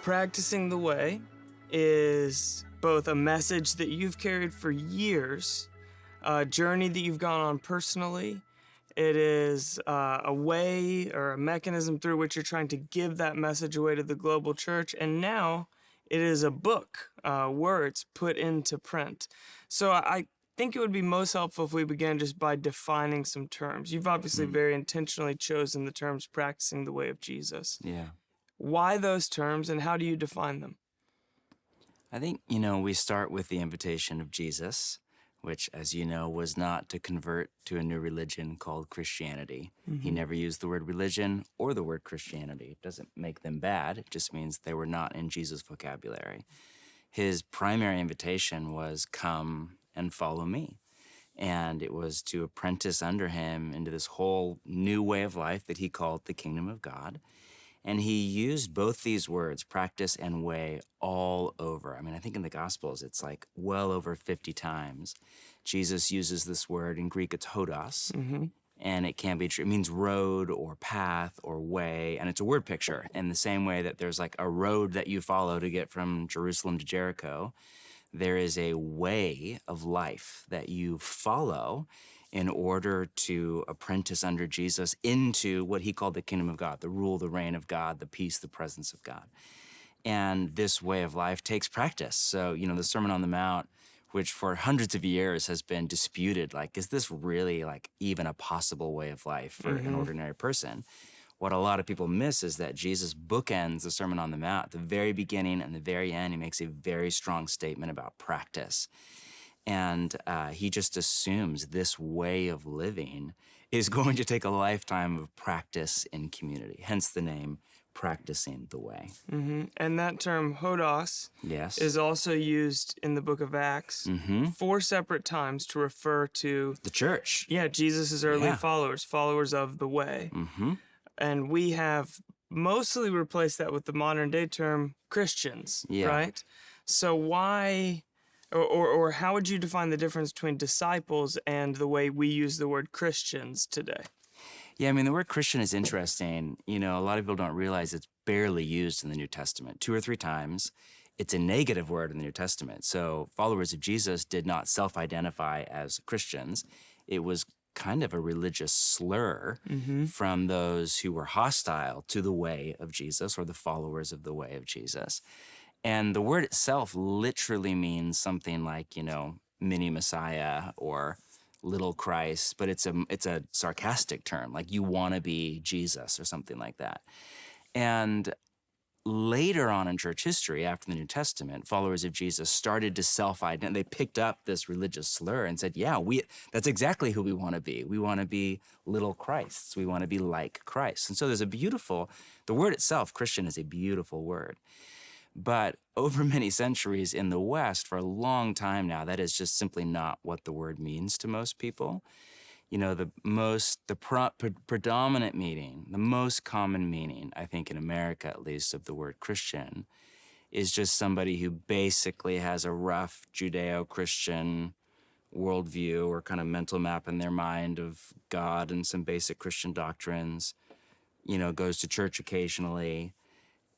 practicing the way is both a message that you've carried for years, a journey that you've gone on personally. It is a way or a mechanism through which you're trying to give that message away to the global church. And now it is a book, words put into print. So I think it would be most helpful if we began just by defining some terms. You've obviously very intentionally chosen the terms practicing the way of Jesus. Yeah. Why those terms, and how do you define them? I think, we start with the invitation of Jesus, which, as you know, was not to convert to a new religion called Christianity. He never used the word religion or the word Christianity. It doesn't make them bad. It just means they were not in Jesus' vocabulary. His primary invitation was, come and follow me. And it was to apprentice under him into this whole new way of life that he called the kingdom of God. And he used both these words, practice and way, all over. I mean, I think in the Gospels, it's like well over 50 times. Jesus uses this word. In Greek, it's hodos. And it can be true. It means road or path or way. And it's a word picture in the same way that there's like a road that you follow to get from Jerusalem to Jericho. There is a way of life that you follow in order to apprentice under Jesus into what he called the kingdom of God, the rule, the reign of God, the peace, the presence of God. And this way of life takes practice. So, the Sermon on the Mount, which for hundreds of years has been disputed, like, is this really like even a possible way of life for an ordinary person? What a lot of people miss is that Jesus bookends the Sermon on the Mount. At the very beginning and the very end, he makes a very strong statement about practice. And he just assumes this way of living is going to take a lifetime of practice in community, hence the name Practicing the Way. And that term, hodos, Yes. is also used in the book of Acts 4 separate times to refer to, The church. Jesus' early Yeah. followers of the way. And we have mostly replaced that with the modern day term Christians, Yeah. right? So why, or how would you define the difference between disciples and the way we use the word Christians today? Yeah, I mean, the word Christian is interesting. A lot of people don't realize it's barely used in the New Testament. 2 or 3 times. It's a negative word in the New Testament. So followers of Jesus did not self-identify as Christians. It was kind of a religious slur from those who were hostile to the way of Jesus or the followers of the way of Jesus. And the word itself literally means something like, mini Messiah or little Christ, but it's a sarcastic term, like you want to be Jesus or something like that. And later on in church history, after the New Testament, followers of Jesus started to self-identify. They picked up this religious slur and said, yeah, that's exactly who we want to be. We want to be little Christs. We want to be like Christ. And so there's the word itself, Christian, is a beautiful word. But over many centuries in the West, for a long time now, that is just simply not what the word means to most people. The predominant meaning, the most common meaning, I think in America at least, of the word Christian is just somebody who basically has a rough Judeo-Christian worldview or kind of mental map in their mind of God and some basic Christian doctrines, goes to church occasionally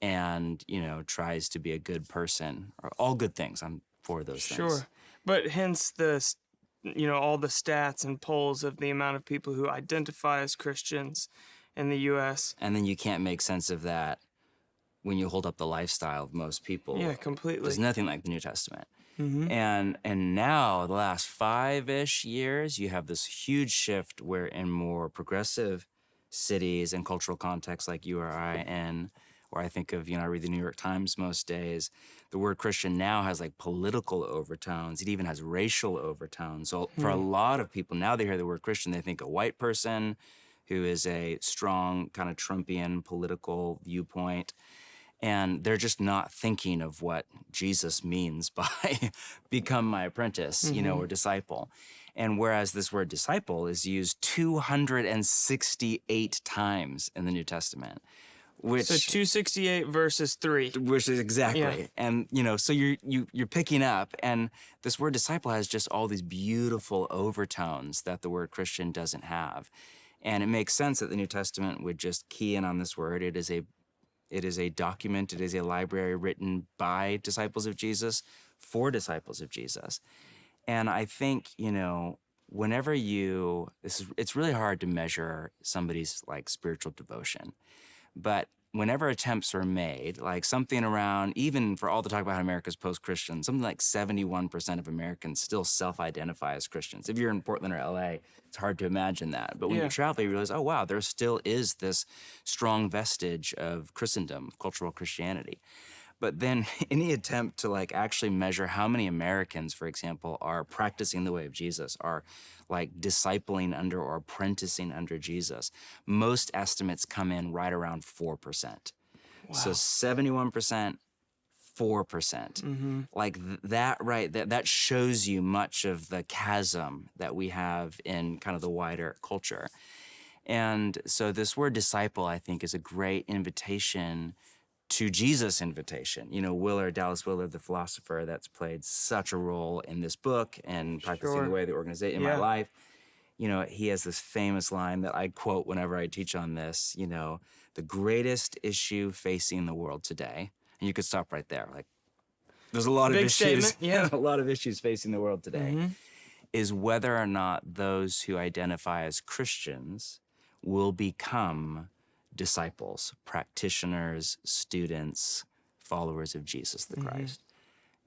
and, tries to be a good person. Or all good things. I'm for those things. Sure. But hence all the stats and polls of the amount of people who identify as Christians in the U.S. And then you can't make sense of that when you hold up the lifestyle of most people. Yeah, completely. There's nothing like the New Testament. And now, the last 5-ish years, you have this huge shift where in more progressive cities and cultural contexts like you or I in, or I think of, I read the New York Times most days, the word Christian now has like political overtones. It even has racial overtones. So for a lot of people, now they hear the word Christian, they think a white person who is a strong kind of Trumpian political viewpoint. And they're just not thinking of what Jesus means by become my apprentice, or disciple. And whereas this word disciple is used 268 times in the New Testament. So 268 verses 3. Which is exactly. Yeah. And, so you're picking up, and this word disciple has just all these beautiful overtones that the word Christian doesn't have. And it makes sense that the New Testament would just key in on this word. It is a It is a document. It is a library written by disciples of Jesus for disciples of Jesus. And I think, whenever it's really hard to measure somebody's like spiritual devotion. But whenever attempts are made, like something around, even for all the talk about America's post-Christian, something like 71% of Americans still self-identify as Christians. If you're in Portland or LA, it's hard to imagine that. But when you travel, you realize, oh, wow, there still is this strong vestige of Christendom, of cultural Christianity. But then any attempt to like actually measure how many Americans, for example, are practicing the way of Jesus, are like discipling under or apprenticing under Jesus, most estimates come in right around 4%. Wow. So 71%, 4%. Like that, right, that shows you much of the chasm that we have in kind of the wider culture. And so this word disciple, I think, is a great invitation to Jesus' invitation. Dallas Willard, the philosopher that's played such a role in this book and practicing the way of the organization in my life, he has this famous line that I quote whenever I teach on this, the greatest issue facing the world today, and you could stop right there. Like, there's a lot of issues, a lot of issues facing the world today, is whether or not those who identify as Christians will become disciples, practitioners, students, followers of Jesus the Christ.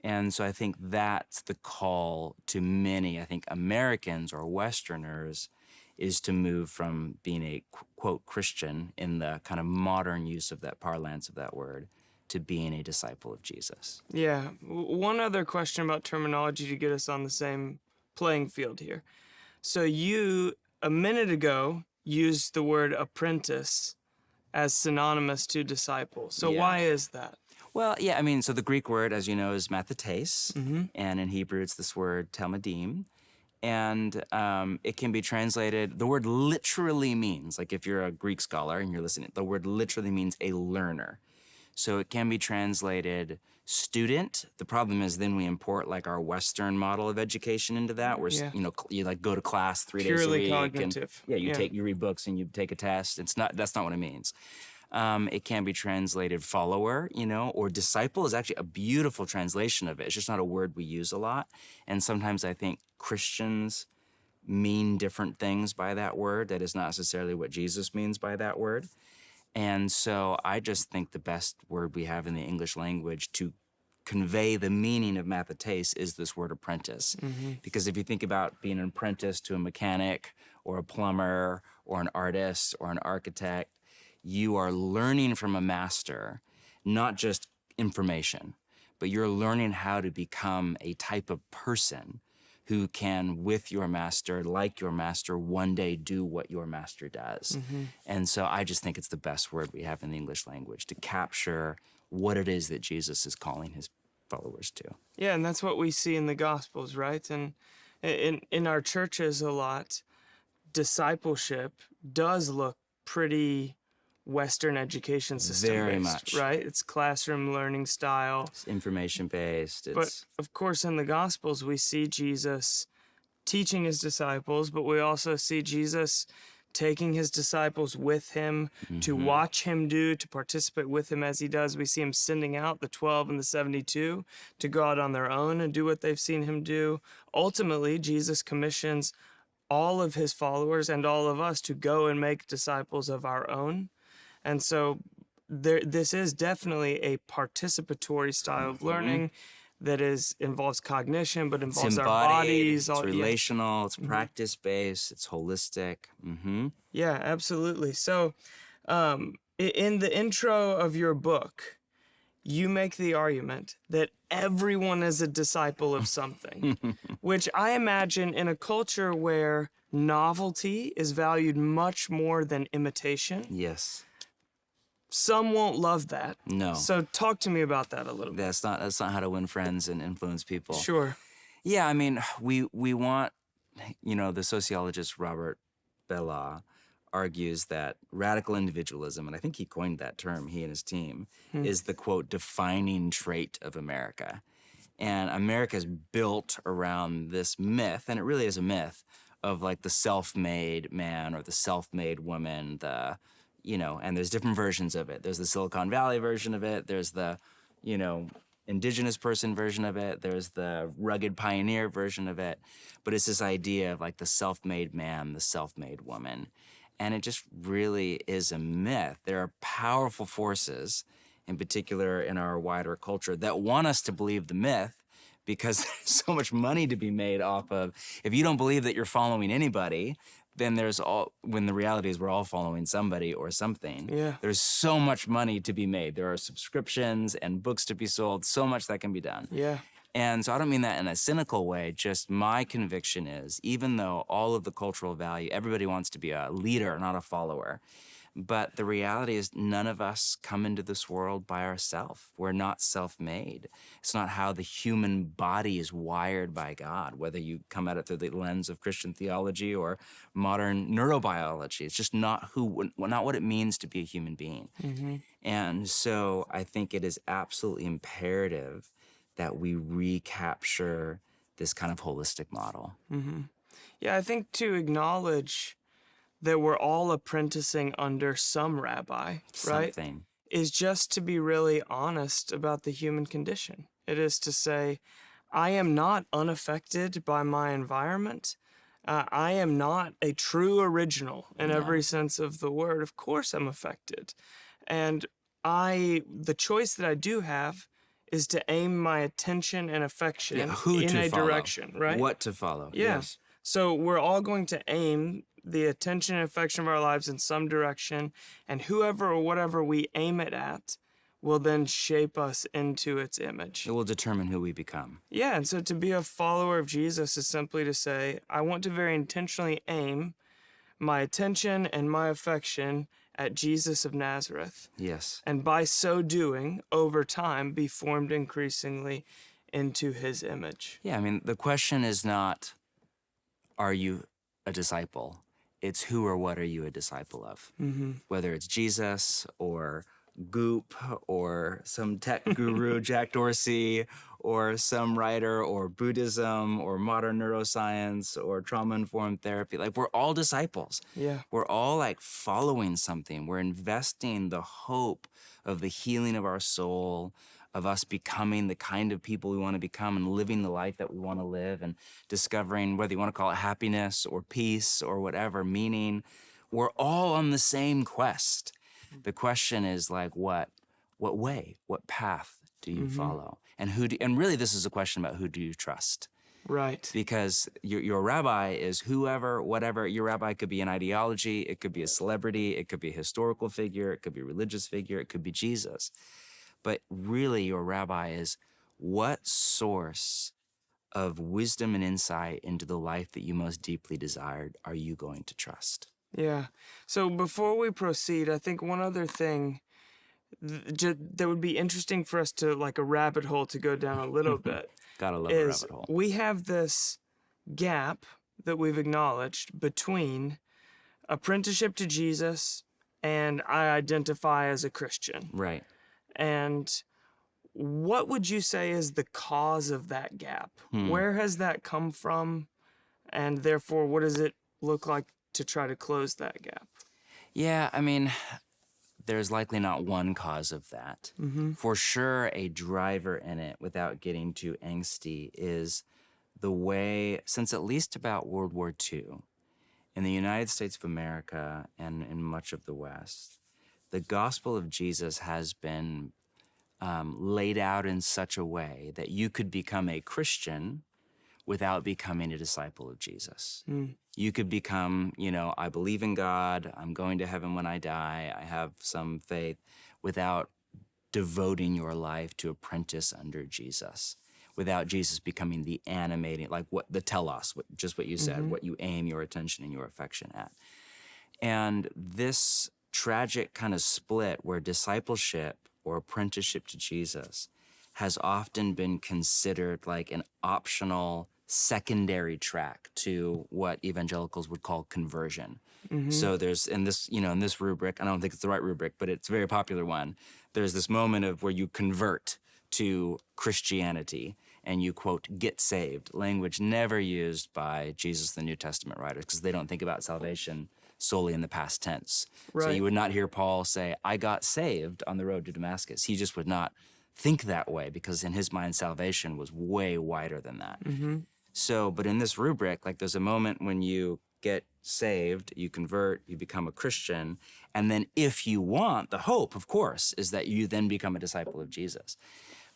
And so I think that's the call to many, I think, Americans or Westerners, is to move from being a, quote, Christian in the kind of modern use of that parlance of that word, to being a disciple of Jesus. Yeah. One other question about terminology to get us on the same playing field here. So you, a minute ago, used the word apprentice as synonymous to disciple. So why is that? Well, so the Greek word, as you know, is mathetes, and in Hebrew it's this word talmidim, and it can be translated, the word literally means, like if you're a Greek scholar and you're listening, the word literally means a learner. So it can be translated student. The problem is then we import like our Western model of education into that, where you like go to class 3 days a week. Purely cognitive. And you read books and you take a test. That's not what it means. It can be translated follower, or disciple is actually a beautiful translation of it. It's just not a word we use a lot. And sometimes I think Christians mean different things by that word. That is not necessarily what Jesus means by that word. And so I just think the best word we have in the English language to convey the meaning of mathetes is this word apprentice. Because if you think about being an apprentice to a mechanic or a plumber or an artist or an architect, you are learning from a master, not just information, but you're learning how to become a type of person who can, with your master, like your master, one day do what your master does. And so I just think it's the best word we have in the English language to capture what it is that Jesus is calling his followers to. Yeah, and that's what we see in the Gospels, right? And in our churches a lot, discipleship does look pretty Western education system Very based, much. right? It's classroom learning style. It's information-based. But of course, in the Gospels, we see Jesus teaching his disciples, but we also see Jesus taking his disciples with him to watch him do, to participate with him as he does. We see him sending out the 12 and the 72 to go out on their own and do what they've seen him do. Ultimately, Jesus commissions all of his followers and all of us to go and make disciples of our own. And so this is definitely a participatory style of learning that involves cognition, but involves our bodies. It's relational, it's practice-based, it's holistic. Yeah, absolutely. So in the intro of your book, you make the argument that everyone is a disciple of something, which I imagine in a culture where novelty is valued much more than imitation. Yes. Some won't love that. No. So talk to me about that a little bit. That's not how to win friends and influence people. Sure. Yeah, I mean, we want, the sociologist Robert Bellah argues that radical individualism, and I think he coined that term, he and his team, is the, quote, defining trait of America. And America's built around this myth, and it really is a myth, of like the self-made man or the self-made woman, the and there's different versions of it. There's the Silicon Valley version of it. There's the, indigenous person version of it. There's the rugged pioneer version of it. But it's this idea of like the self-made man, the self-made woman. And it just really is a myth. There are powerful forces, in particular in our wider culture, that want us to believe the myth because there's so much money to be made off of. If you don't believe that you're following anybody, then when the reality is we're all following somebody or something. Yeah. There's so much money to be made. There are subscriptions and books to be sold, so much that can be done. Yeah. And so I don't mean that in a cynical way, just my conviction is, even though all of the cultural value, everybody wants to be a leader, not a follower. But the reality is none of us come into this world by ourselves. We're not self-made. It's not how the human body is wired by God, whether you come at it through the lens of Christian theology or modern neurobiology. It's just not what it means to be a human being. Mm-hmm. And so I think it is absolutely imperative that we recapture this kind of holistic model. Mm-hmm. Yeah, I think to acknowledge that we're all apprenticing under some rabbi, right? Something. Is just to be really honest about the human condition. It is to say, I am not unaffected by my environment. I am not a true original in every sense of the word. Of course I'm affected. And the choice that I do have is to aim my attention and affection in a direction, right? What to follow. Yeah. Yes. So we're all going to aim the attention and affection of our lives in some direction, and whoever or whatever we aim it at will then shape us into its image. It will determine who we become. Yeah, and so to be a follower of Jesus is simply to say, I want to very intentionally aim my attention and my affection at Jesus of Nazareth. Yes. And by so doing, over time, be formed increasingly into his image. Yeah, I mean, the question is not, are you a disciple? It's who or what are you a disciple of? Mm-hmm. Whether it's Jesus or Goop or some tech guru, Jack Dorsey, or some writer, or Buddhism, or modern neuroscience, or trauma-informed therapy. Like, we're all disciples. Yeah. We're all like following something. We're investing the hope of the healing of our soul, of us becoming the kind of people we want to become and living the life that we want to live and discovering, whether you want to call it happiness or peace or whatever, meaning. We're all on the same quest. The question is like, what way, what path do you follow? And really this is a question about who do you trust? Right. Because your rabbi is whoever, whatever. Your rabbi could be an ideology, it could be a celebrity, it could be a historical figure, it could be a religious figure, it could be Jesus. But really, your rabbi is what source of wisdom and insight into the life that you most deeply desired are you going to trust? Yeah. So before we proceed, I think one other thing that would be interesting for us to, like a rabbit hole, to go down a little bit. Gotta love a rabbit hole. We have this gap that we've acknowledged between apprenticeship to Jesus and I identify as a Christian. Right. And what would you say is the cause of that gap? Where has that come from? And therefore, what does it look like to try to close that gap? Yeah, I mean, there's likely not one cause of that. Mm-hmm. For sure, a driver in it, without getting too angsty, is the way, since at least about World War II, in the United States of America and in much of the West, the gospel of Jesus has been laid out in such a way that you could become a Christian without becoming a disciple of Jesus. You could become, I believe in God, I'm going to heaven when I die, I have some faith, without devoting your life to apprentice under Jesus, without Jesus becoming the animating, like the telos, just what you said, what you aim your attention and your affection at. And this tragic kind of split where discipleship or apprenticeship to Jesus has often been considered like an optional secondary track to what evangelicals would call conversion. So there's in this rubric, I don't think it's the right rubric, but it's a very popular one. There's this moment of where you convert to Christianity and you, quote, get saved, language never used by Jesus, the New Testament writers, because they don't think about salvation solely in the past tense. So Right. you would not hear Paul say, I got saved on the road to Damascus. He just would not think that way because in his mind, salvation was way wider than that. So, but in this rubric, like there's a moment when you get saved, you convert, you become a Christian, and then if you want, the hope, of course, is that you then become a disciple of Jesus.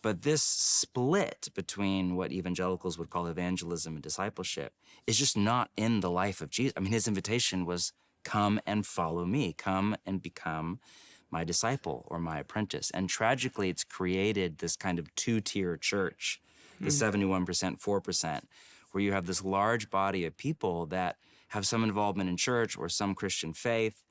But this split between what evangelicals would call evangelism and discipleship is just not in the life of Jesus. I mean, his invitation was, come and follow me, come and become my disciple or my apprentice. And tragically, it's created this kind of two-tier church, the 71%, 4%, where you have this large body of people that have some involvement in church or some Christian faith,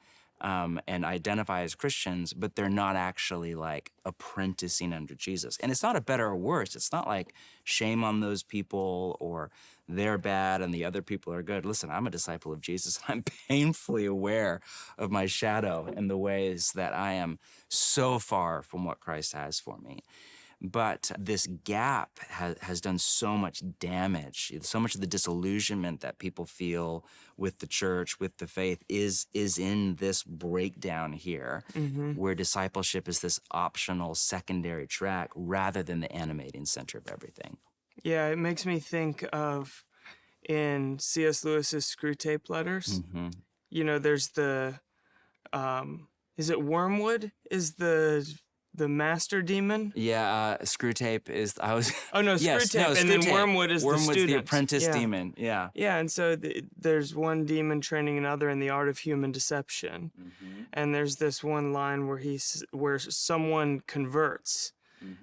and identify as Christians, but they're not actually like apprenticing under Jesus. And it's not a better or worse. It's not like shame on those people or they're bad and the other people are good. Listen, I'm a disciple of Jesus. I'm painfully aware of my shadow and the ways that I am so far from what Christ has for me. But this gap has done so much damage. So much of the disillusionment that people feel with the church, with the faith, is in this breakdown here, where discipleship is this optional secondary track rather than the animating center of everything. Yeah, it makes me think of in C.S. Lewis's Screw Tape Letters. You know, there's the, is it Wormwood? Is the master demon? Yeah, Screw Tape is, Oh, no, yes, Screw Tape, and Screw then Tape. Wormwood is the Wormwood's student. the apprentice Yeah. demon, yeah. Yeah, and so there's one demon training another in the art of human deception. And there's this one line where someone converts,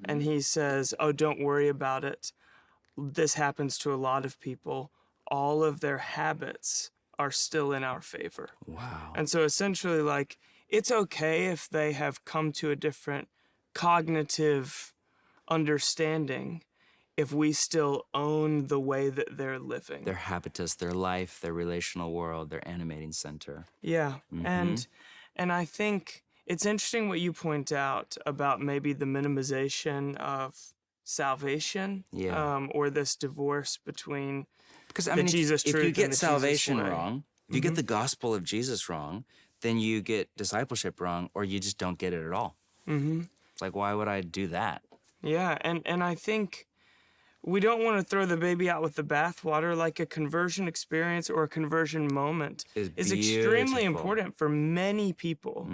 and he says, oh, don't worry about it. This happens to a lot of people. All of their habits are still in our favor. Wow. And so essentially, like, it's okay if they have come to a different cognitive understanding if we still own the way that they're living. Their habitus, their life, their relational world, their animating center. Yeah, and I think it's interesting what you point out about maybe the minimization of salvation, or this divorce between Because the Jesus if truth you get and the salvation Jesus way. wrong, if you get the gospel of Jesus wrong, then you get discipleship wrong, or you just don't get it at all. It's like, why would I do that? Yeah, and I think we don't want to throw the baby out with the bathwater. Like a conversion experience or a conversion moment is extremely beautiful. important for many people,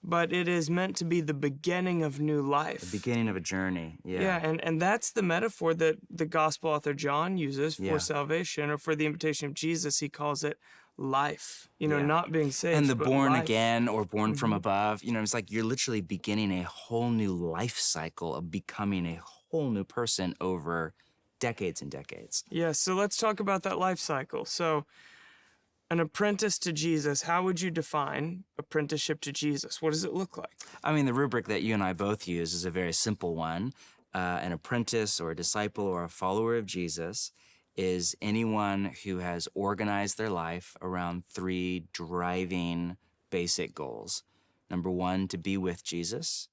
but it is meant to be the beginning of new life. The beginning of a journey. Yeah. Yeah, and that's the metaphor that the gospel author John uses for Yeah. salvation, or for the invitation of Jesus. He calls it life, you know, Yeah. not being saved, And the but born life. again or born from above, you know, it's like you're literally beginning a whole new life cycle of becoming a whole new person over decades and decades. Yeah, so let's talk about that life cycle. So, an apprentice to Jesus, how would you define apprenticeship to Jesus? What does it look like? I mean, the rubric that you and I both use is a very simple one. An apprentice or a disciple or a follower of Jesus is anyone who has organized their life around three driving basic goals. Number one, to be with Jesus.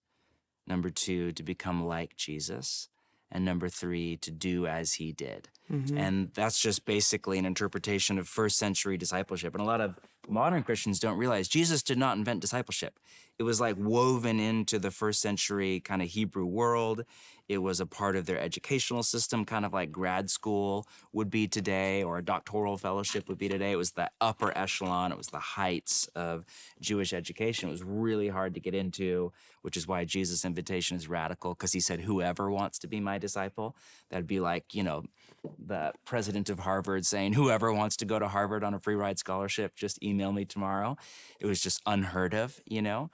Number two, to become like Jesus. And number three, to do as he did. And that's just basically an interpretation of first century discipleship. And a lot of modern Christians don't realize Jesus did not invent discipleship. It was like woven into the first century kind of Hebrew world. It was a part of their educational system, kind of like grad school would be today, or a doctoral fellowship would be today. It was the upper echelon. It was the heights of Jewish education. It was really hard to get into, which is why Jesus' invitation is radical, because he said, whoever wants to be my disciple. That'd be like, you know, the president of Harvard saying, whoever wants to go to Harvard on a free ride scholarship, just email me tomorrow. It was just unheard of, you know?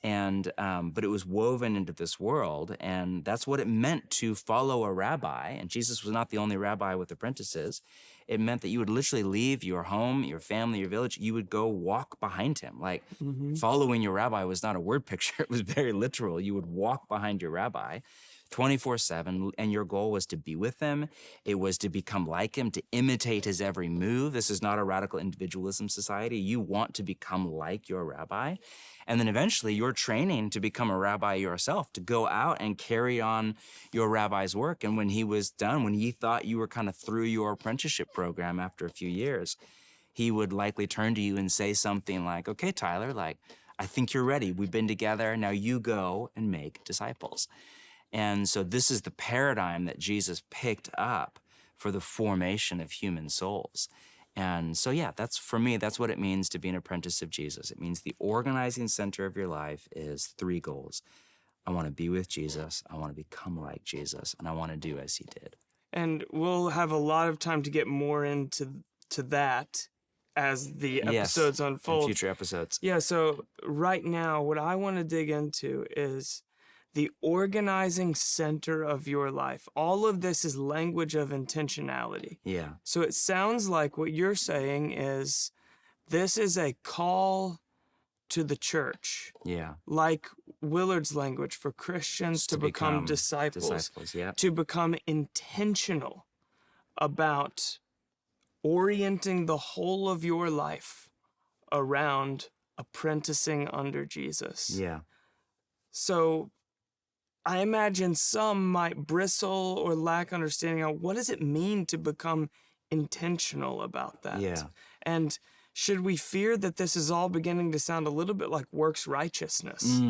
And, but it was woven into this world, and that's what it meant to follow a rabbi. And Jesus was not the only rabbi with apprentices. It meant that you would literally leave your home, your family, your village. You would go walk behind him. Like following your rabbi was not a word picture. It was very literal. You would walk behind your rabbi 24/7, and your goal was to be with him. It was to become like him, to imitate his every move. This is not a radical individualism society. You want to become like your rabbi. And then eventually you're training to become a rabbi yourself, to go out and carry on your rabbi's work. And when he was done, when he thought you were kind of through your apprenticeship program after a few years, he would likely turn to you and say something like, okay, Tyler, like, I think you're ready. We've been together. Now you go and make disciples. And so this is the paradigm that Jesus picked up for the formation of human souls. And so, yeah, that's, for me, that's what it means to be an apprentice of Jesus. It means the organizing center of your life is 3 goals. I want to be with Jesus, I want to become like Jesus, and I want to do as he did. And we'll have a lot of time to get more into that as the episodes In unfold. future episodes. Yeah, so right now, what I want to dig into is the organizing center of your life. All of this is language of intentionality. Yeah. So it sounds like what you're saying is this is a call to the church. Yeah. Like Willard's language for Christians to become disciples. Yeah. To become intentional about orienting the whole of your life around apprenticing under Jesus. Yeah. So I imagine some might bristle or lack understanding on what does it mean to become intentional about that? Yeah. And should we fear that this is all beginning to sound a little bit like works righteousness?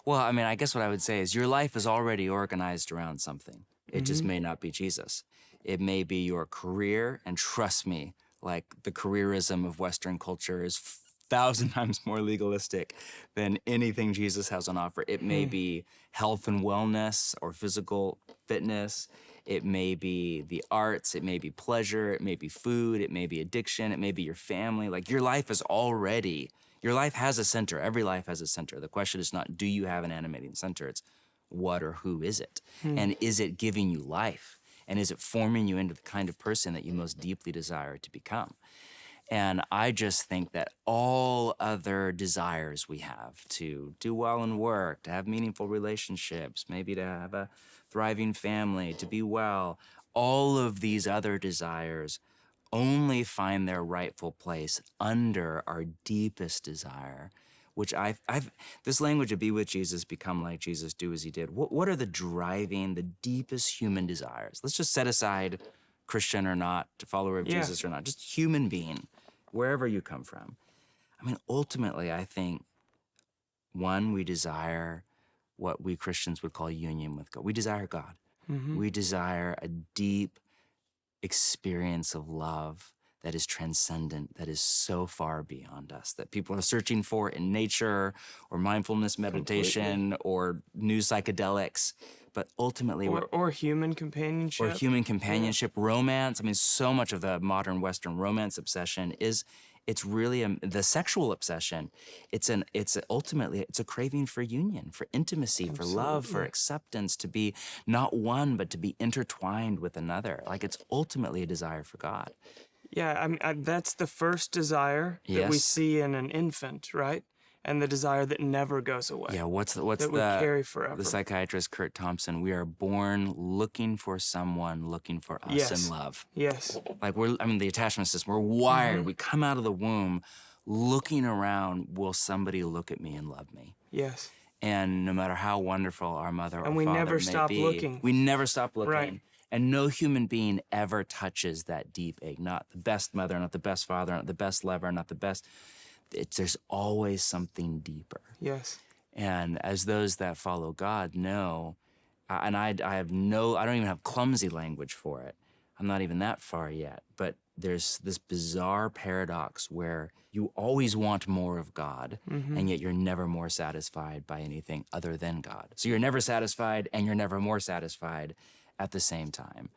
Well, I mean, I guess what I would say is your life is already organized around something. It just may not be Jesus. It may be your career, and trust me, like the careerism of Western culture is 1,000 times more legalistic than anything Jesus has on offer. It may be health and wellness or physical fitness. It may be the arts. It may be pleasure. It may be food. It may be addiction. It may be your family. Like your life is already, your life has a center. Every life has a center. The question is not, do you have an animating center? It's what or who is it? And is it giving you life? And is it forming you into the kind of person that you most deeply desire to become? And I just think that all other desires we have to do well in work, to have meaningful relationships, maybe to have a thriving family, to be well, all of these other desires only find their rightful place under our deepest desire, which this language of be with Jesus, become like Jesus, do as he did. What are the deepest human desires? Let's just set aside Christian or not, follower of Jesus or not, just human being, wherever you come from. I mean, ultimately, I think, one, we desire what we Christians would call union with God. We desire God. We desire a deep experience of love that is transcendent, that is so far beyond us, that people are searching for in nature or mindfulness meditation or new psychedelics. But ultimately, or human companionship. Romance. I mean, so much of the modern Western romance obsession it's really the sexual obsession. Ultimately a craving for union, for intimacy, for love, for acceptance, to be not one, but to be intertwined with another. Like it's ultimately a desire for God. Yeah, I mean, that's the first desire that we see in an infant, right? And the desire that never goes away. Yeah, what's that we carry forever. The psychiatrist Kurt Thompson, we are born looking for someone, looking for us in love. Yes. Like the attachment system, we're wired. We come out of the womb looking around, will somebody look at me and love me? Yes. And no matter how wonderful our mother or father may be, we never stop looking. We never stop looking. Right. And no human being ever touches that deep ache. Not the best mother, not the best father, not the best lover, not the best. There's always something deeper. Yes. And as those that follow God know, and I don't even have clumsy language for it. I'm not even that far yet. But there's this bizarre paradox where you always want more of God, and yet you're never more satisfied by anything other than God. So you're never satisfied, and you're never more satisfied at the same time.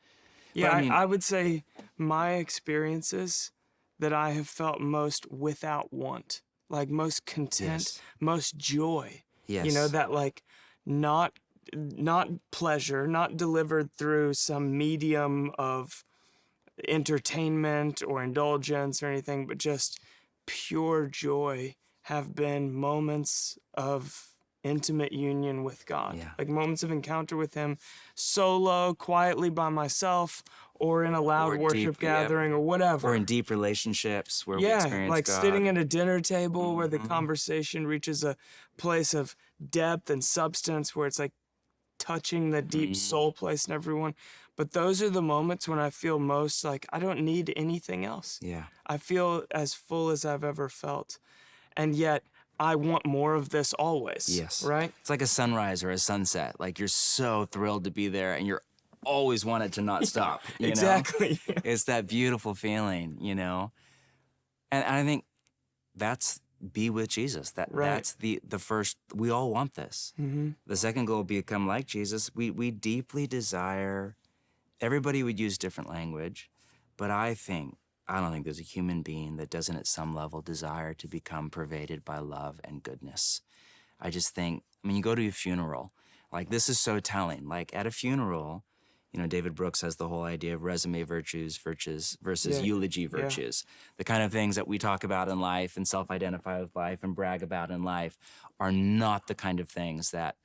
Yeah, I would say my experiences that I have felt most without want, like most content, most joy. Yes. You know, that like not pleasure, not delivered through some medium of entertainment or indulgence or anything, but just pure joy have been moments of intimate union with God. Yeah. Like moments of encounter with him solo, quietly by myself, or in a loud worship gathering or whatever. Or in deep relationships where we experience like God. sitting at a dinner table where the conversation reaches a place of depth and substance where it's like touching the deep soul place in everyone. But those are the moments when I feel most like I don't need anything else. Yeah. I feel as full as I've ever felt. And yet I want more of this always. Yes. Right? It's like a sunrise or a sunset. Like you're so thrilled to be there and you're always want it to not stop. You know? Exactly. It's that beautiful feeling, you know? And I think that's be with Jesus. That's the first, we all want this. The second goal, become like Jesus. We deeply desire, everybody would use different language, but I don't think there's a human being that doesn't at some level desire to become pervaded by love and goodness. I just think, I mean, you go to a funeral, like this is so telling. Like at a funeral, you know, David Brooks has the whole idea of resume virtues versus eulogy virtues. The kind of things that we talk about in life and self-identify with life and brag about in life are not the kind of things that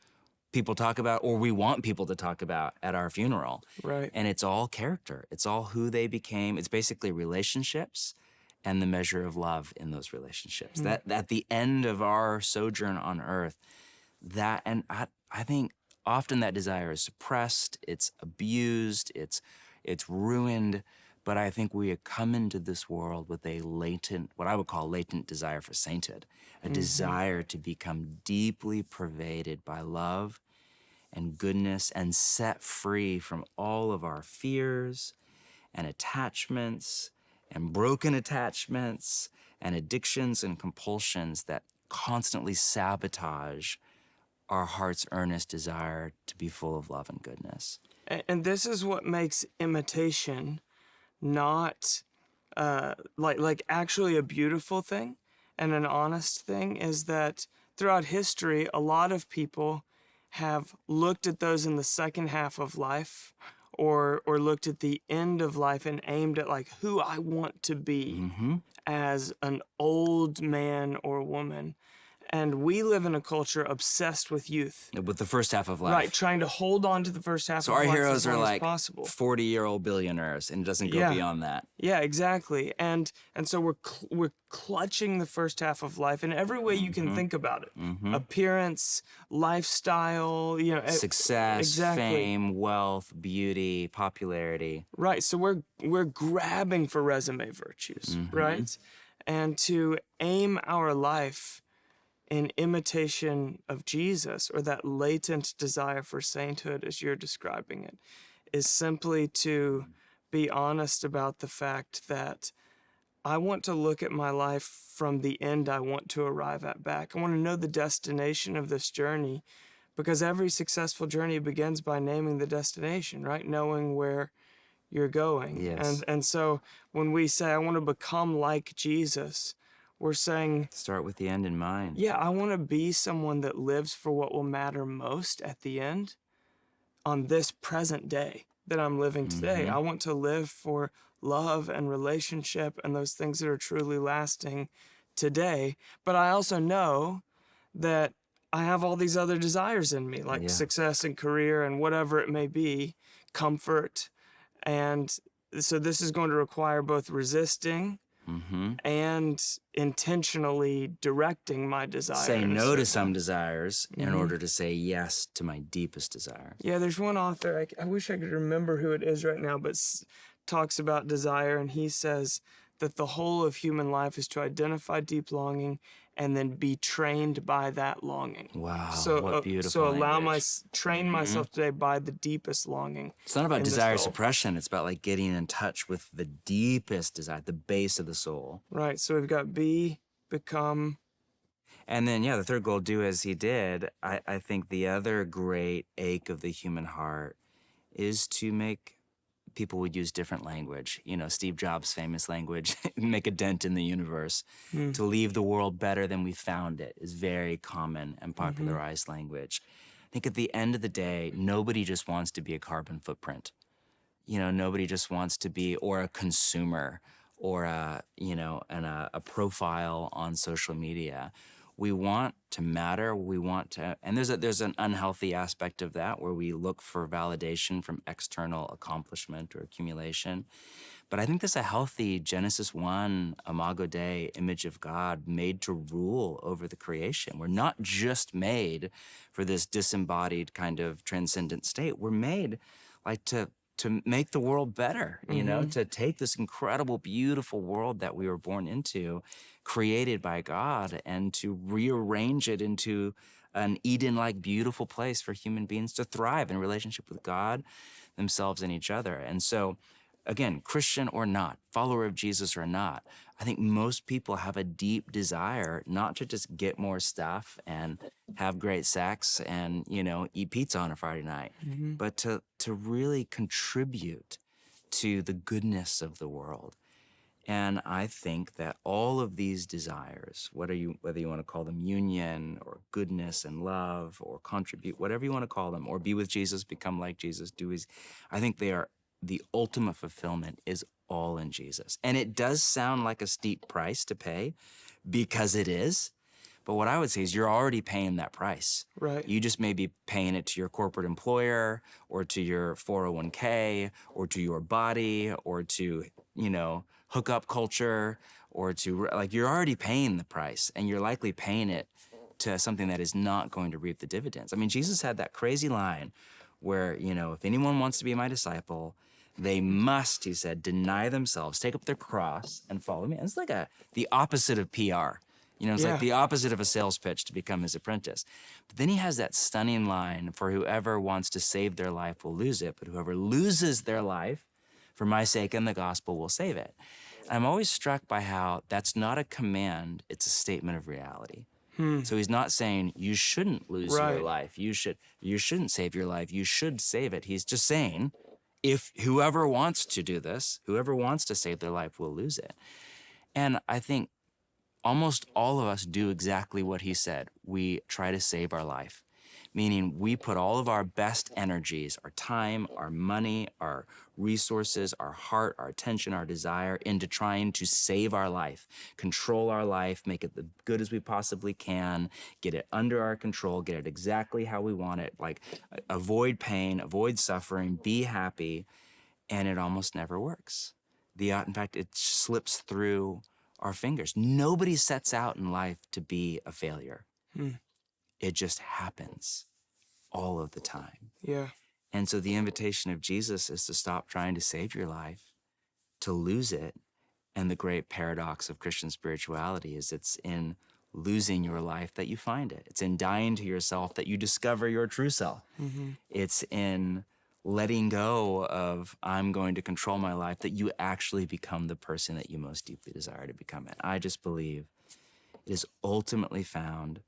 people talk about or we want people to talk about at our funeral. Right. And it's all character. It's all who they became. It's basically relationships and the measure of love in those relationships. That at the end of our sojourn on earth, I think often that desire is suppressed, it's abused, it's ruined, but I think we come into this world with a latent, what I would call latent desire for sainthood, a desire to become deeply pervaded by love and goodness and set free from all of our fears and attachments and broken attachments and addictions and compulsions that constantly sabotage our heart's earnest desire to be full of love and goodness. And this is what makes imitation not like actually a beautiful thing and an honest thing, is that throughout history, a lot of people have looked at those in the second half of life or looked at the end of life and aimed at like who I want to be as an old man or woman. And we live in a culture obsessed with youth. With the first half of life. Right, trying to hold on to the first half So of our life heroes as long are as like possible. 40-year-old billionaires, and it doesn't go beyond that. Yeah, exactly. And so we're clutching the first half of life in every way you can think about it. Appearance, lifestyle, you know, Success, exactly. fame, wealth, beauty, popularity. Right. So we're grabbing for resume virtues, right? And to aim our life in imitation of Jesus, or that latent desire for sainthood as you're describing it, is simply to be honest about the fact that I want to look at my life from the end I want to arrive at back. I want to know the destination of this journey, because every successful journey begins by naming the destination, right? Knowing where you're going. Yes. And so when we say, I want to become like Jesus, we're saying, Start with the end in mind. yeah, I want to be someone that lives for what will matter most at the end on this present day that I'm living today. I want to live for love and relationship and those things that are truly lasting today. But I also know that I have all these other desires in me, like success and career and whatever it may be, comfort. And so this is going to require both resisting and intentionally directing my desire. Say no to some desires in order to say yes to my deepest desire. Yeah, there's one author, I wish I could remember who it is right now, but talks about desire, and he says that the whole of human life is to identify deep longing and then be trained by that longing. Wow, So, what beautiful so language. train myself today by the deepest longing. It's not about in this desire soul. suppression. It's about like getting in touch with the deepest desire, the base of the soul. Right, so we've got be, become. And then, the third goal, do as he did. I think the other great ache of the human heart is to make people would use different language. You know, Steve Jobs' famous language, make a dent in the universe. To leave the world better than we found it is very common and popularized language. I think at the end of the day, nobody just wants to be a carbon footprint. You know, nobody just wants to be, or a consumer, or a profile on social media. We want to matter. We want to, and there's an unhealthy aspect of that where we look for validation from external accomplishment or accumulation. But I think there's a healthy Genesis 1, Imago Dei, image of God made to rule over the creation. We're not just made for this disembodied kind of transcendent state. We're made like to to make the world better, to take this incredible, beautiful world that we were born into, created by God, and to rearrange it into an Eden-like beautiful place for human beings to thrive in relationship with God, themselves, and each other. And so, again, Christian or not, follower of Jesus or not, I think most people have a deep desire not to just get more stuff and have great sex and, eat pizza on a Friday night, but to really contribute to the goodness of the world. And I think that all of these desires, whether you want to call them union or goodness and love or contribute, whatever you want to call them, or be with Jesus, become like Jesus, I think they are the ultimate fulfillment is all in Jesus. And it does sound like a steep price to pay, because it is. But what I would say is you're already paying that price. Right. You just may be paying it to your corporate employer or to your 401k or to your body or to, hookup culture or to, you're already paying the price, and you're likely paying it to something that is not going to reap the dividends. I mean, Jesus had that crazy line where, if anyone wants to be my disciple, they must, he said, deny themselves, take up their cross, and follow me. And it's like the opposite of PR. It's like the opposite of a sales pitch to become his apprentice. But then he has that stunning line, for whoever wants to save their life will lose it, but whoever loses their life for my sake and the gospel will save it. I'm always struck by how that's not a command, it's a statement of reality. So he's not saying you shouldn't lose your life. You shouldn't save your life. You should save it. He's just saying, if whoever wants to do this, whoever wants to save their life will lose it. And I think almost all of us do exactly what he said. We try to save our life, meaning we put all of our best energies, our time, our money, our resources, our heart, our attention, our desire into trying to save our life, control our life, make it the good as we possibly can, get it under our control, get it exactly how we want it, avoid pain, avoid suffering, be happy, and it almost never works. In fact, it slips through our fingers. Nobody sets out in life to be a failure. It just happens all of the time. Yeah. And so the invitation of Jesus is to stop trying to save your life, to lose it. And the great paradox of Christian spirituality is it's in losing your life that you find it. It's in dying to yourself that you discover your true self. It's in letting go of I'm going to control my life that you actually become the person that you most deeply desire to become. And I just believe it is ultimately found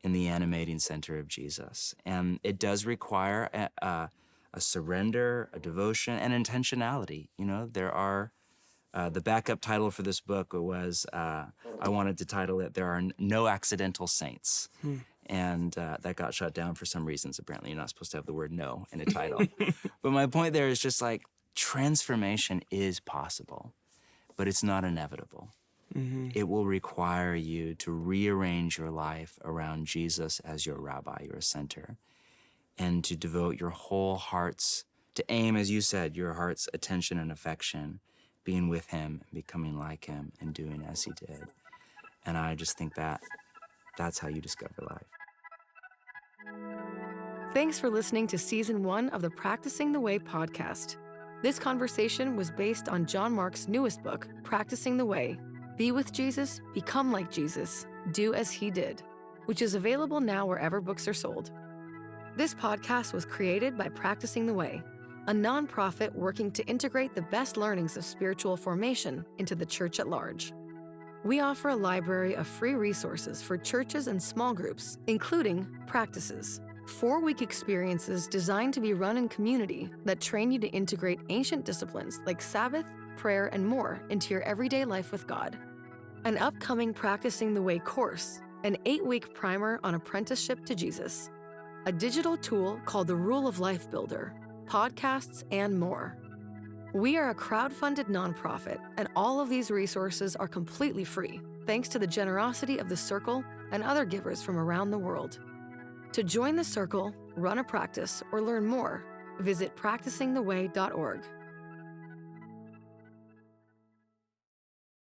in the animating center of Jesus. And it does require a surrender, a devotion, and intentionality. There are, the backup title for this book was, I wanted to title it, There Are No Accidental Saints. And that got shut down for some reasons. Apparently, you're not supposed to have the word no in a title. But my point there is just transformation is possible, but it's not inevitable. It will require you to rearrange your life around Jesus as your rabbi, your center, and to devote your whole heart's, to aim, as you said, your heart's attention and affection, being with him, becoming like him, and doing as he did. And I just think that's how you discover life. Thanks for listening to Season 1 of the Practicing the Way podcast. This conversation was based on John Mark's newest book, Practicing the Way, Be with Jesus, Become like Jesus, Do as He Did, which is available now wherever books are sold. This podcast was created by Practicing the Way, a nonprofit working to integrate the best learnings of spiritual formation into the church at large. We offer a library of free resources for churches and small groups, including Practices, 4-week experiences designed to be run in community that train you to integrate ancient disciplines like Sabbath, prayer, and more into your everyday life with God. An upcoming Practicing the Way course, an 8-week primer on apprenticeship to Jesus, a digital tool called the Rule of Life Builder, podcasts, and more. We are a crowd-funded nonprofit, and all of these resources are completely free, thanks to the generosity of the Circle and other givers from around the world. To join the Circle, run a practice, or learn more, visit practicingtheway.org.